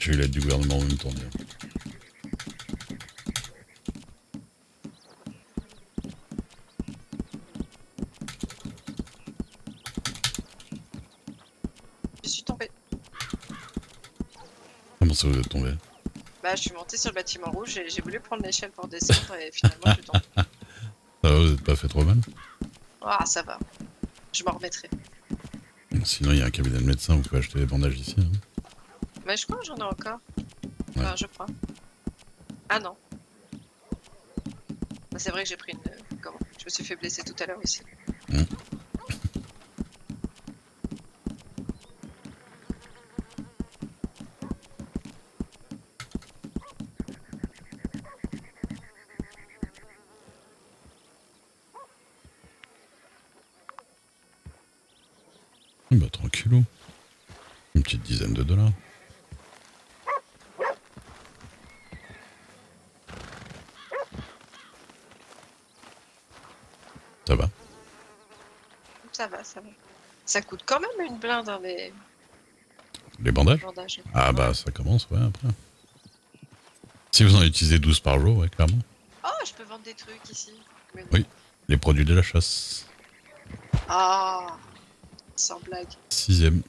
J'ai eu l'aide du gouvernement en même temps. Je suis tombée. Comment ça vous êtes tombé? Bah, je suis montée sur le bâtiment rouge et j'ai voulu prendre l'échelle pour descendre et finalement je tombe. Ça va, vous êtes pas fait trop mal? Ah, ça va. Je m'en remettrai. Sinon, il y a un cabinet de médecin, vous pouvez acheter des bandages ici. Hein. Mais je crois que j'en ai encore. Ouais. Enfin, je crois. Ah non. Bah, c'est vrai que j'ai pris une. Comment? Je me suis fait blesser tout à l'heure aussi. Bah, tranquillou. Une petite dizaine de dollars. Ça va? Ça va, ça va. Ça coûte quand même une blinde, hein, Les les bandages? bandages. Ah Ouais. bah, ça commence, ouais, après. Si vous en utilisez 12 par jour, ouais, clairement. Oh, je peux vendre des trucs ici. Mais non. Oui, les produits de la chasse. Ah, sans blague. 6ème.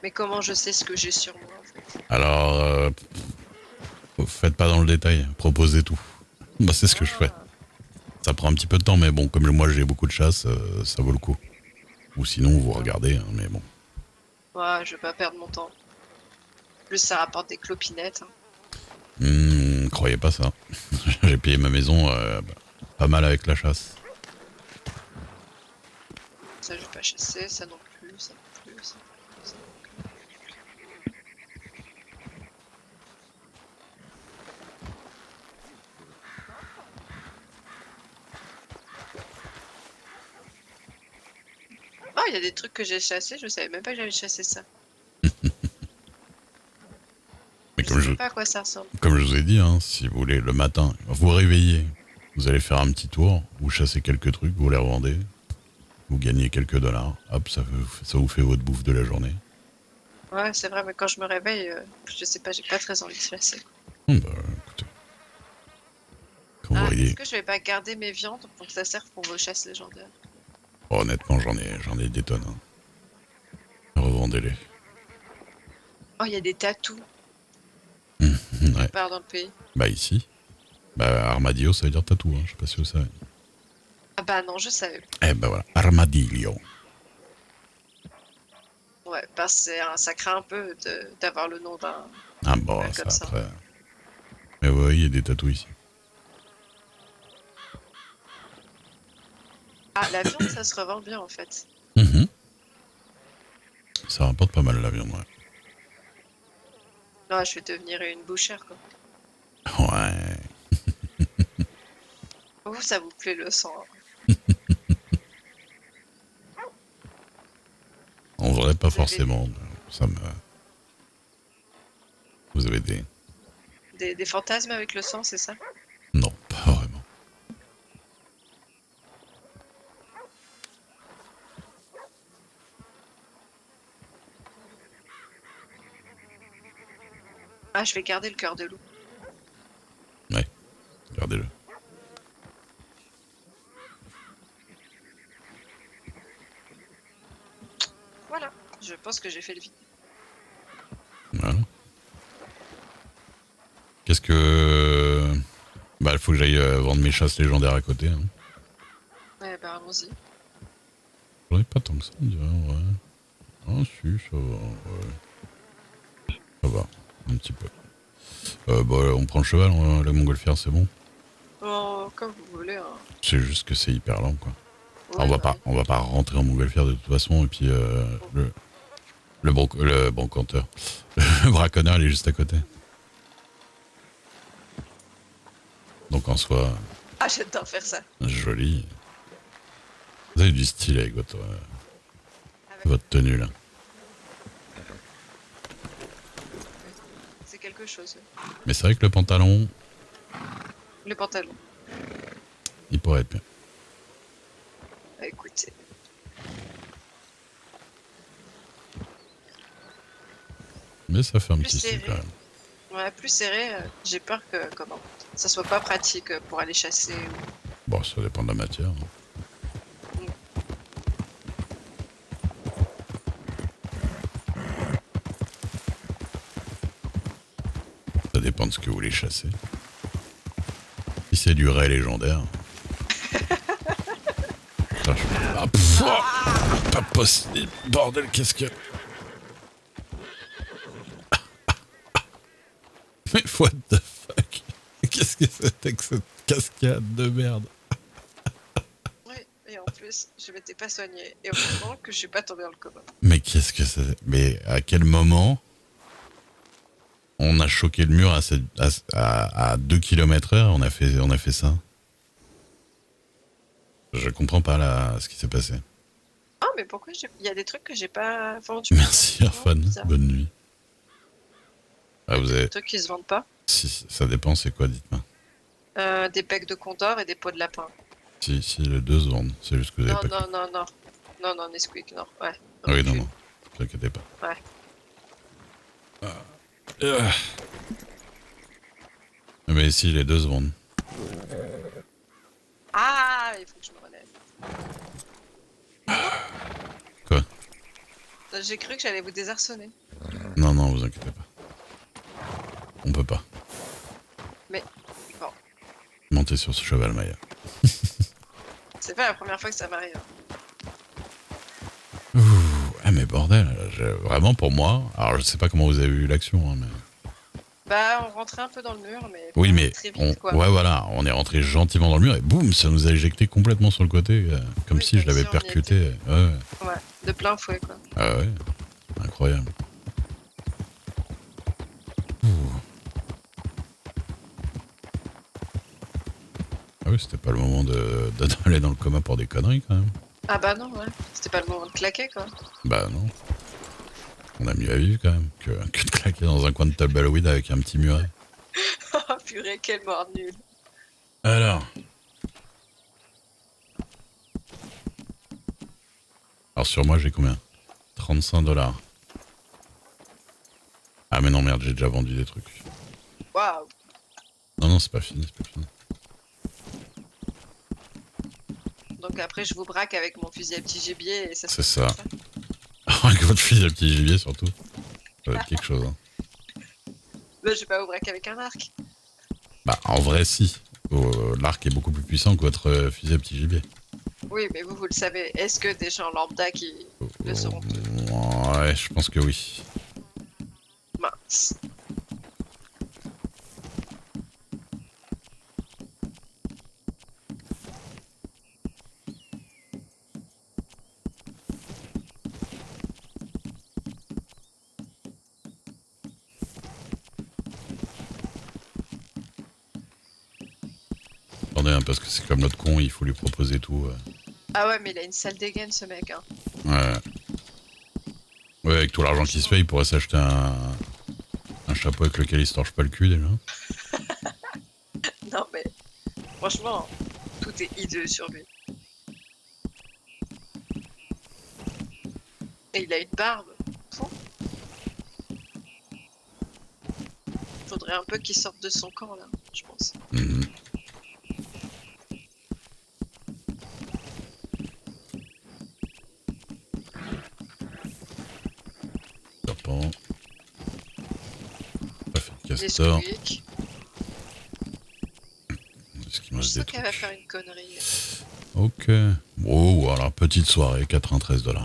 Mais comment je sais ce que j'ai sur moi en fait? Alors, faites pas dans le détail, proposez tout. Bah, c'est ce que je fais. Ah, Ça prend un petit peu de temps, mais bon, comme moi j'ai beaucoup de chasse, ça vaut le coup. Ou sinon, vous ah. regardez, hein, mais bon. Ouais, je vais pas perdre mon temps. Plus ça rapporte des clopinettes. Hein. Croyez pas ça. J'ai payé ma maison pas mal avec la chasse. Ça, je vais pas chasser, ça non plus, ça non plus, ça non plus, ça non plus. Oh, il y a des trucs que j'ai chassés, je savais même pas que j'avais chassé ça. Mais Je sais même pas à quoi ça ressemble. comme je vous ai dit, hein, si vous voulez, le matin, vous réveillez, vous allez faire un petit tour, vous chassez quelques trucs, vous les revendez, vous gagnez quelques dollars, hop, ça vous fait votre bouffe de la journée. Ouais, c'est vrai, mais quand je me réveille, je sais pas, j'ai pas très envie de chasser. Bah, écoutez, quand vous Ah, est-ce voyez, que je vais pas garder mes viandes pour que ça serve pour vos chasses légendaires? honnêtement, j'en ai des tonnes. Hein. Revendez-les. Oh, il y a des tatous nulle Ouais. part dans le pays. Bah ici, bah armadillo, ça veut dire tatou, hein, je sais pas si vous savez. Ah bah non, je savais pas. Eh ben voilà, armadillo. Ouais, parce que ça craint un peu d'avoir le nom d'un Ah bon, animal comme ça ça. après. Mais ouais, il y a des tatous ici. Ah, la viande, ça se revend bien en fait. Mhm. Ça rapporte pas mal la viande, ouais. Non, je vais devenir une bouchère, quoi. Ouais. Vous, ça vous plaît le sang. Hein. En vrai, pas Vous avez forcément. Ça me... Vous avez des... des fantasmes avec le sang, c'est ça? Non, pas vraiment. Ah, je vais garder le cœur de loup. Ouais, regardez-le. Voilà, je pense que j'ai fait le vide. Voilà. Qu'est-ce que... Bah, il faut que j'aille vendre mes chasses légendaires à côté. Hein. Ouais, bah allons-y. J'en ai pas tant que ça, on dirait, ouais. Ah si, ça va, ouais. Ça va, un petit peu. Bah, on prend le cheval, la montgolfière, c'est bon. Oh, comme vous voulez. Hein. C'est juste que c'est hyper lent, quoi. Ouais, bah oui. On va pas rentrer en montgolfière de toute façon, et puis Bon. le brocanteur, le braconneur, il est juste à côté. Donc en soi, Ah, j'adore faire ça. joli. Vous avez du style avec Ah ouais, votre tenue là. c'est quelque chose. Mais c'est vrai que le pantalon, Le pantalon. il pourrait être bien. Bah, écoutez. Mais ça fait un Plus petit style serré. quand même. Ouais, plus serré, j'ai peur que ça soit pas pratique pour aller chasser. Bon, ça dépend de la matière. Hein. Ça dépend de ce que vous voulez chasser. Si c'est du ray légendaire. Putain, ah, pff, oh, pas possible. Bordel, qu'est-ce que... Mais what the fuck? Qu'est-ce que c'était que cette cascade de merde? Oui, et en plus, je m'étais pas soignée. Et heureusement que je suis pas tombée dans le coma. Mais qu'est-ce que c'est? Mais à quel moment on a choqué le mur à 2 km/h? On a fait ça? Je comprends pas là ce qui s'est passé. Ah, mais pourquoi il y a des trucs que j'ai pas vendus. Merci Irfan, bonne nuit. Ah, vous avez... Des trucs qui se vendent pas. Si, ça dépend, c'est quoi, dites-moi. Des becs de condor et des pots de lapin. Si, les deux se vendent, c'est juste que vous avez pas... Non, Nesquik, non, ouais. Ah oui, non, ne vous inquiétez pas. Ouais. Mais si, les deux se vendent. Ah, il faut que je me relève. Quoi? J'ai cru que j'allais vous désarçonner. Non, vous inquiétez pas. On peut pas. Mais, bon. Montez sur ce cheval, Maya. C'est pas la première fois que ça m'arrive. Ah mais bordel, vraiment pour moi, alors je sais pas comment vous avez vu l'action, hein, mais... Bah, on rentrait un peu dans le mur, mais oui, mais très vite, quoi. Ouais, voilà, on est rentré gentiment dans le mur et boum, ça nous a éjecté complètement sur le côté, comme oui, si je l'avais percuté. Ouais, de plein fouet, quoi. Ah ouais, incroyable. Ah oui, c'était pas le moment d'aller dans le coma pour des conneries quand même. Ah bah non, ouais. C'était pas le moment de claquer, quoi. Bah non. On a mieux à vivre quand même que de claquer dans un coin de table Halloween avec un petit muret. Oh purée, quelle mort nulle. Alors, sur moi j'ai combien? 35$. Ah mais non merde, j'ai déjà vendu des trucs. Waouh. Non, c'est pas fini. Donc après je vous braque avec mon fusil à petit gibier et ça. C'est ça. Avec votre fusil à petit gibier surtout. Ça va être quelque chose. Hein. Bah, je vais pas vous braquer avec un arc. Bah en vrai si. L'arc est beaucoup plus puissant que votre fusil à petit gibier. Oui, mais vous le savez. Est-ce que des gens lambda qui le sauront? Ouais, je pense que oui. Mince. Attendez, hein, parce que c'est comme l'autre con, il faut lui proposer tout. Ah ouais, mais il a une sale dégaine ce mec. Hein. Ouais. Ouais, avec tout l'argent qui se fait, il pourrait s'acheter un chapeau avec lequel il se torche pas le cul déjà. Non mais, franchement, tout est hideux sur lui. Et il a une barbe. Faudrait un peu qu'il sorte de son camp là, je pense. Mmh. Serpent. Pas fait de castor. Est-ce qu'il me reste des trucs? qu'elle va faire une connerie. Ok. Oh, voilà, petite soirée, 93$.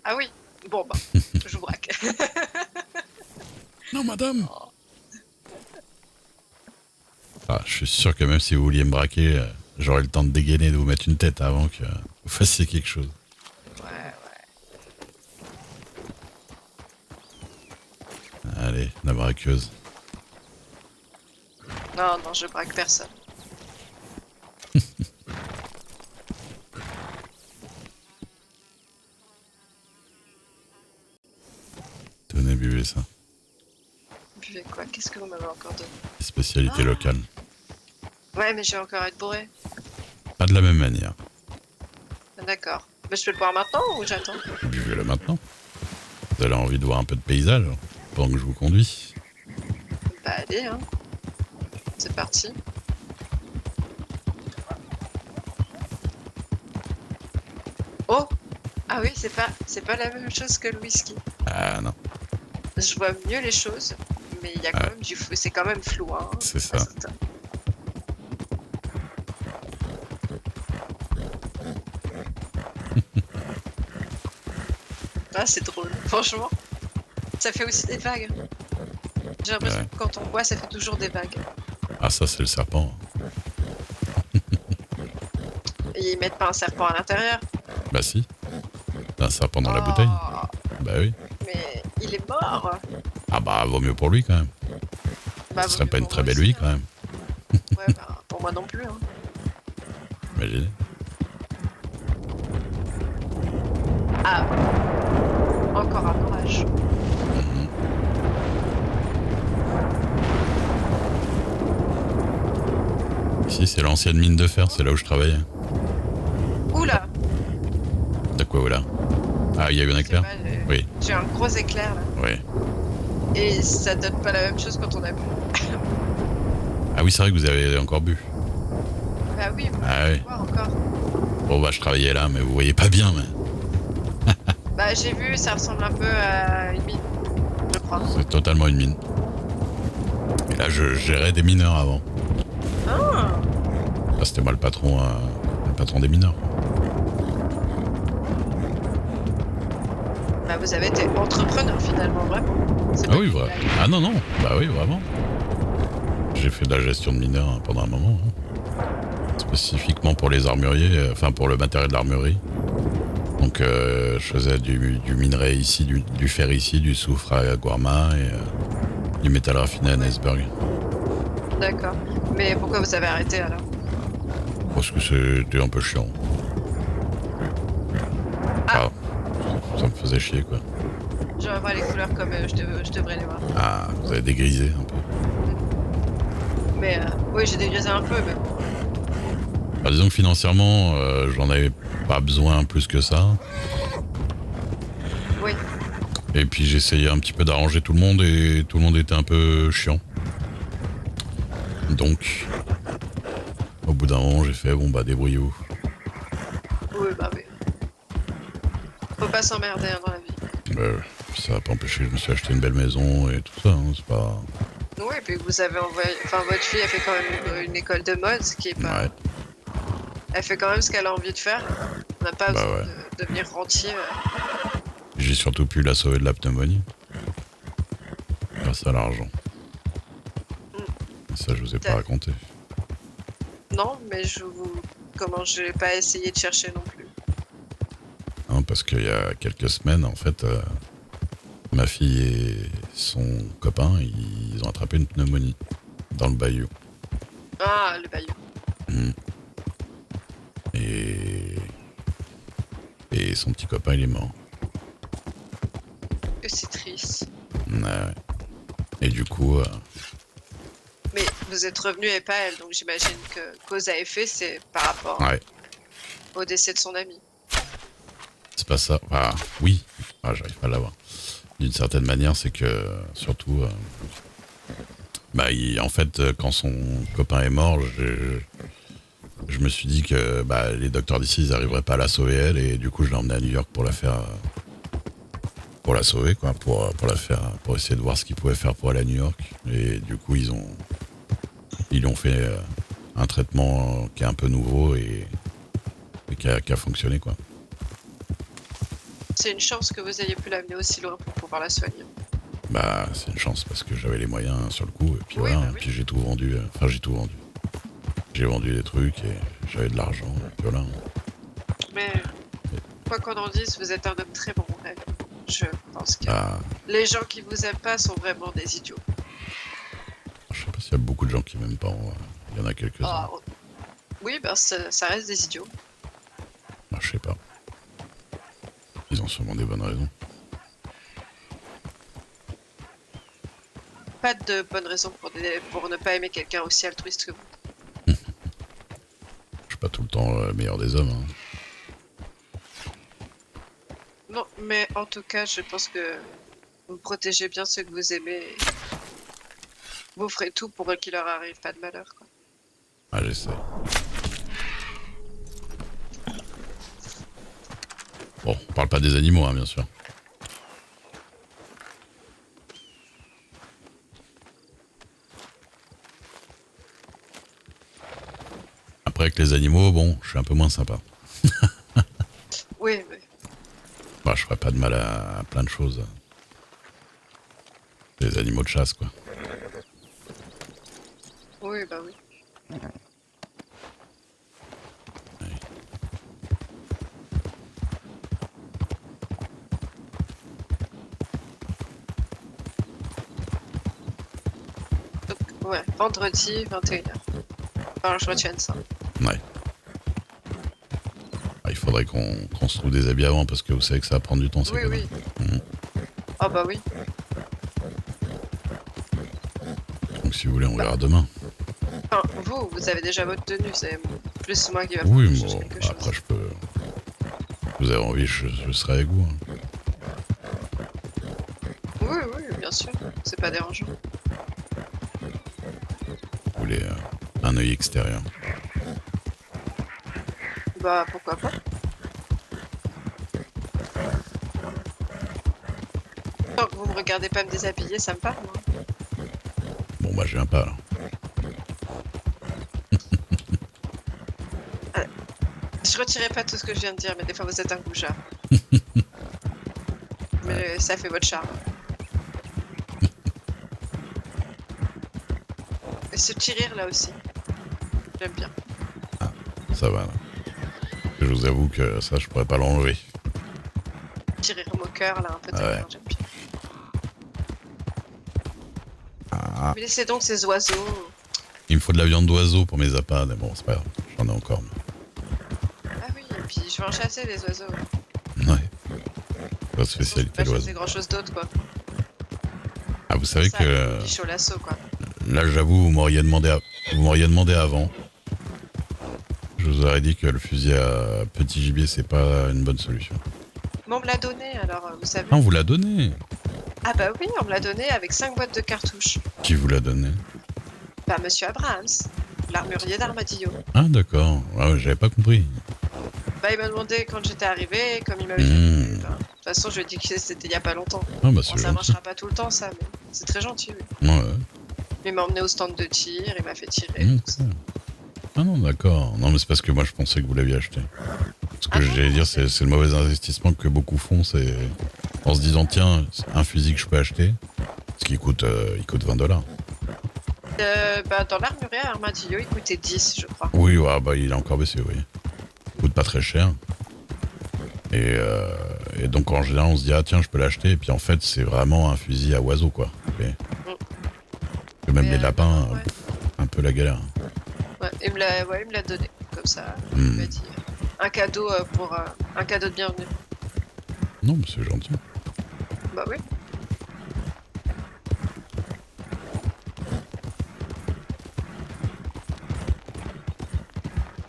Ah oui. Bon bah, je vous braque. Non, madame. Ah, je suis sûr que même si vous vouliez me braquer, j'aurais le temps de dégainer, de vous mettre une tête avant que vous fassiez quelque chose. Ouais. Allez, la braqueuse. Non, je braque personne. Tenez, buvez ça. Buvez quoi? Qu'est-ce que vous m'avez encore donné? Spécialité locale. Ouais, mais je vais encore être bourré. Pas de la même manière. D'accord. Mais je peux le boire maintenant ou j'attends? Buvez-le maintenant. Vous avez envie de voir un peu de paysage? pendant que je vous conduis. Bah allez, hein. C'est parti. Oh! Ah oui, c'est pas la même chose que le whisky. Ah non, Je vois mieux les choses, mais il y a quand ouais, même du flou. C'est quand même flou, hein. c'est Ah, ça. Ah, c'est drôle. Franchement, ça fait aussi des vagues. J'ai l'impression Ouais. que quand on boit, ça fait toujours des vagues. Ah ça c'est le serpent. Et ils mettent pas un serpent à l'intérieur. Bah si, un serpent dans la bouteille. Oh, Bah oui. mais il est mort. Ah bah vaut mieux pour lui quand même. Bah, Ce vaut serait mieux pas une pour très moi belle aussi, vie hein. quand même. Ouais, bah, pour moi non plus, hein. Imaginez. Ah, encore un orage. Mhm. Ici c'est l'ancienne mine de fer, c'est là où je travaillais. Oula, De quoi voilà. Ah il y a eu un je sais éclair. pas, Oui, j'ai un gros éclair là. oui. Et ça donne pas la même chose quand on a bu. Ah oui c'est vrai que vous avez encore bu. Bah oui, moi Ah je oui. peux voir encore. Bon bah je travaillais là mais vous voyez pas bien mais Bah j'ai vu, ça ressemble un peu à une mine, je crois. c'est totalement une mine. Et là je gérais des mineurs avant. Ah, Là, c'était moi le patron des mineurs. bah vous avez été entrepreneur finalement, vraiment. C'est Ah pas oui une vrai. blague. Ah non non. Bah oui vraiment. J'ai fait de la gestion de mineurs pendant un moment. Hein. Spécifiquement pour les armuriers, enfin pour le matériel de l'armurerie. Donc je faisais du minerai ici, du fer ici, du soufre à Guarma et du métal raffiné à Nesburg. D'accord. Mais pourquoi vous avez arrêté alors? Parce que c'était un peu chiant. Ah, Ah, ça me faisait chier quoi. je vais voir les couleurs comme je devrais les voir. Ah, vous avez dégrisé un peu. Mais oui, j'ai dégrisé un peu, mais bon. Bah, disons que financièrement, j'en avais pas besoin plus que ça. Oui, Et puis j'essayais un petit peu d'arranger tout le monde et tout le monde était un peu chiant. Donc, au bout d'un moment, j'ai fait bon bah débrouillez-vous. oui, bah oui. Faut pas s'emmerder hein, dans la vie. Ça n'a pas empêché, je me suis acheté une belle maison et tout ça. Hein, c'est pas. Oui, et puis vous avez envoyé. Enfin, votre fille, elle fait quand même une école de mode, ce qui est pas. Ouais, Elle fait quand même ce qu'elle a envie de faire. On n'a pas bah besoin ouais. de devenir rentier. J'ai surtout pu la sauver de la pneumonie. Grâce à l'argent. Ça, je vous ai pas raconté. Non, mais comment je vais pas essayer de chercher non plus. Hein, parce qu'il y a quelques semaines, en fait, ma fille et son copain, ils ont attrapé une pneumonie dans le bayou. Ah, le bayou. Mm. Et son petit copain, il est mort. Que c'est triste. Ouais. Et du coup, Mais vous êtes revenu et pas elle, donc j'imagine que cause à effet, c'est par rapport ouais, au décès de son ami. c'est pas ça. Enfin, oui, j'arrive pas à l'avoir. D'une certaine manière, c'est que surtout, bah, en fait, quand son copain est mort, je me suis dit que bah, les docteurs d'ici, ils arriveraient pas à la sauver elle, et du coup, je l'ai emmenée à New York pour la faire, pour la sauver, quoi, pour la faire, pour essayer de voir ce qu'ils pouvaient faire pour aller à New York. Et du coup, ils lui ont fait un traitement qui est un peu nouveau et qui a fonctionné, quoi. C'est une chance que vous ayez pu l'amener aussi loin pour pouvoir la soigner. Bah, c'est une chance parce que j'avais les moyens sur le coup, et puis Oui, voilà, bah oui. puis j'ai tout vendu, enfin j'ai tout vendu. J'ai vendu des trucs et j'avais de l'argent, et puis voilà. Mais quoi qu'on en dise, vous êtes un homme très bon, Rêve. Je pense que Bah, les gens qui vous aiment pas sont vraiment des idiots. je sais pas s'il y a beaucoup de gens qui m'aiment pas, il y en a quelques-uns. Ah, oui, ben ça reste des idiots. Bah, je sais pas. Ils ont sûrement des bonnes raisons. Pas de bonne raison pour ne pas aimer quelqu'un aussi altruiste que vous. Je suis pas tout le temps le meilleur des hommes. Hein. Non, mais en tout cas, je pense que Vous protégez bien ceux que vous aimez. Et vous ferez tout pour qu'il leur arrive pas de malheur, quoi. Ah, j'essaie. Bon, on parle pas des animaux, hein, bien sûr. Après, avec les animaux, bon, je suis un peu moins sympa. Oui, mais Bah, je ferais pas de mal à plein de choses. Les animaux de chasse, quoi. oui, bah oui. Donc, ouais, vendredi, 21h. Enfin, je retiens ça. Ouais. Ah, il faudrait qu'on se trouve des habits avant parce que vous savez que ça va prendre du temps, ces Oui, conneries. oui. Ah bah oui. Donc si vous voulez, on Bah, verra demain. enfin, vous avez déjà votre tenue, c'est plus moi qui va Oui, falloir changer bon, quelque après chose. je peux. Si vous avez envie, je serai avec vous. Hein. Oui, oui, bien sûr. C'est pas dérangeant. Vous voulez un œil extérieur. Bah pourquoi pas. Tant que vous me regardez pas me déshabiller, ça me parle, moi. Bon, bah je viens pas alors. Je retirais pas tout ce que je viens de dire, mais des fois vous êtes un goujat. Mais Ouais. ça fait votre charme. Et ce petit rire là aussi, j'aime bien. Ça va là. Je vous avoue que ça, je pourrais pas l'enlever. Petit rire moqueur là, un peu Ouais. taquin, j'aime bien. Ah, Mais laissez donc ces oiseaux. il me faut de la viande d'oiseau pour mes appâts, mais bon, c'est pas grave. J'en ai encore. Ah oui, et puis je vais en chasser des oiseaux. Mais... Ouais. Votre De toute façon, je peux spécialité, pas l'oiseau. chasser grand chose d'autre, quoi. Ah, vous savez Ça, que du chaud lasso, quoi. là, j'avoue, vous m'auriez demandé avant. Je vous aurais dit que le fusil à petit gibier, c'est pas une bonne solution. Mais on me l'a donné, alors vous savez. Ah, on vous l'a donné. Ah bah oui, on me l'a donné avec 5 boîtes de cartouches. Qui vous l'a donné? Bah monsieur Abrahams, l'armurier d'Armadillo. Ah, d'accord. Ah, ouais, j'avais pas compris. Bah il m'a demandé quand j'étais arrivée, comme il m'avait Mmh. fallu. Bah, de toute façon, je lui ai dit que c'était il y a pas longtemps. Ah, bah, Bon, c'est ça gentil. marchera pas tout le temps, ça, mais c'est très gentil, oui. Ouais. Il m'a emmené au stand de tir, il m'a fait tirer, Mmh. tout ça. Ah non, d'accord. Non, mais c'est parce que moi, je pensais que vous l'aviez acheté. Ce que Ah non, j'allais dire, c'est- c'est le mauvais investissement que beaucoup font, c'est en se disant, tiens, c'est un fusil que je peux acheter, ce qui coûte, il coûte $20. Bah dans l'armurier Armadillo, il coûtait 10, je crois. Oui, ouais, bah, il a encore baissé, oui. Il coûte pas très cher. Et donc, en général, on se dit, ah, tiens, je peux l'acheter. Et puis, en fait, c'est vraiment un fusil à oiseau, quoi. Et même Mais, les lapins, ouais. un peu la galère. Ouais, il me l'a donné, comme ça. Il Hmm. m'a dit un cadeau pour un cadeau de bienvenue. Non, mais c'est gentil. Bah oui.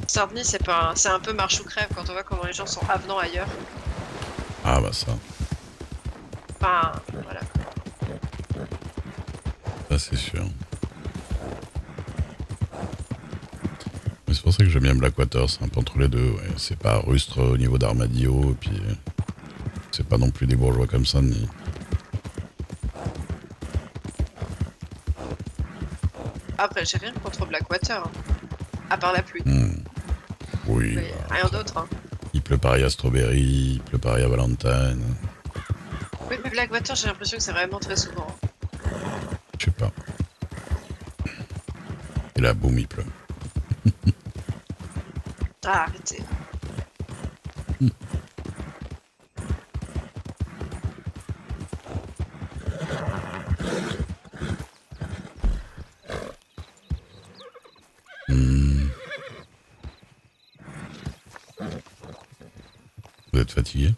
Saint-Denis, c'est un peu marche ou crève quand on voit comment les gens sont avenants ailleurs. Ah, bah, ça Enfin, voilà. c'est sûr. Mais c'est pour ça que j'aime bien Blackwater, c'est un peu entre les deux. Ouais. C'est pas rustre au niveau d'Armadillo, et puis c'est pas non plus des bourgeois comme ça. Ni... Après, j'ai rien contre Blackwater, hein. À part la pluie. Oui, Mais bah, rien d'autre, hein. il pleut pareil à Strawberry, il pleut pareil à Valentine. Oui, mais Blackwater, j'ai l'impression que c'est vraiment très souvent. Je sais pas. Et là, boum, il pleut. Ah, arrêtez. Vous êtes fatigué?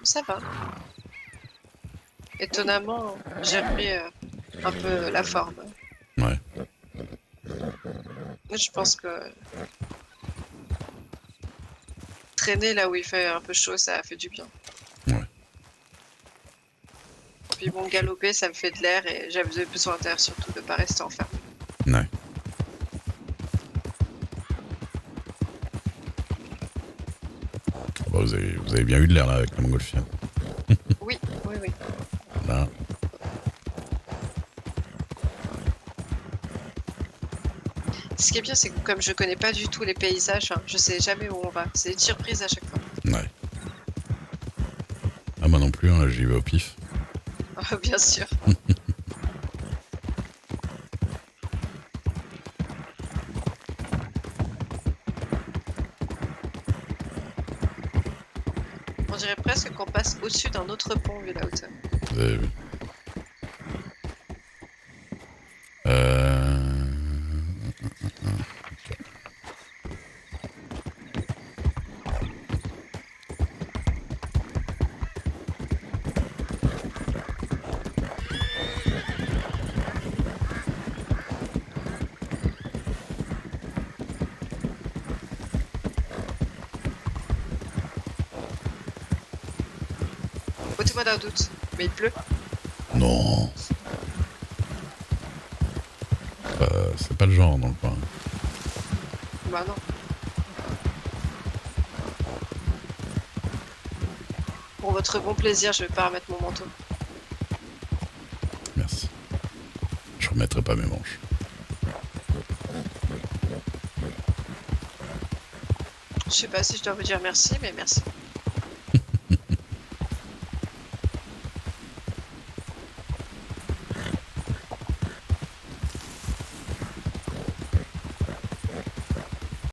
Ça va. Étonnamment, j'ai repris un peu la forme. Ouais. Je pense que traîner là où il fait un peu chaud, ça a fait du bien. Ouais. bon, galoper, ça me fait de l'air et j'avais besoin d'air surtout, de pas rester enfermé. Ouais. Bon, vous avez bien eu de l'air là avec la montgolfière. Oui, oui, oui. Là. Ce qui est bien, c'est que comme je connais pas du tout les paysages, je sais jamais où on va. C'est une surprise à chaque fois. Ouais. Ah, moi non plus, hein, j'y vais au pif. Bien sûr. On dirait presque qu'on passe au-dessus d'un autre pont vu la hauteur. Vous avez vu. Euh... Ôtez-moi d'un doute, mais il pleut. Non. C'est pas le genre dans le coin. Bah non. Pour votre bon plaisir, je vais pas remettre mon manteau. Merci. Je remettrai pas mes manches. Je sais pas si je dois vous dire merci, mais merci.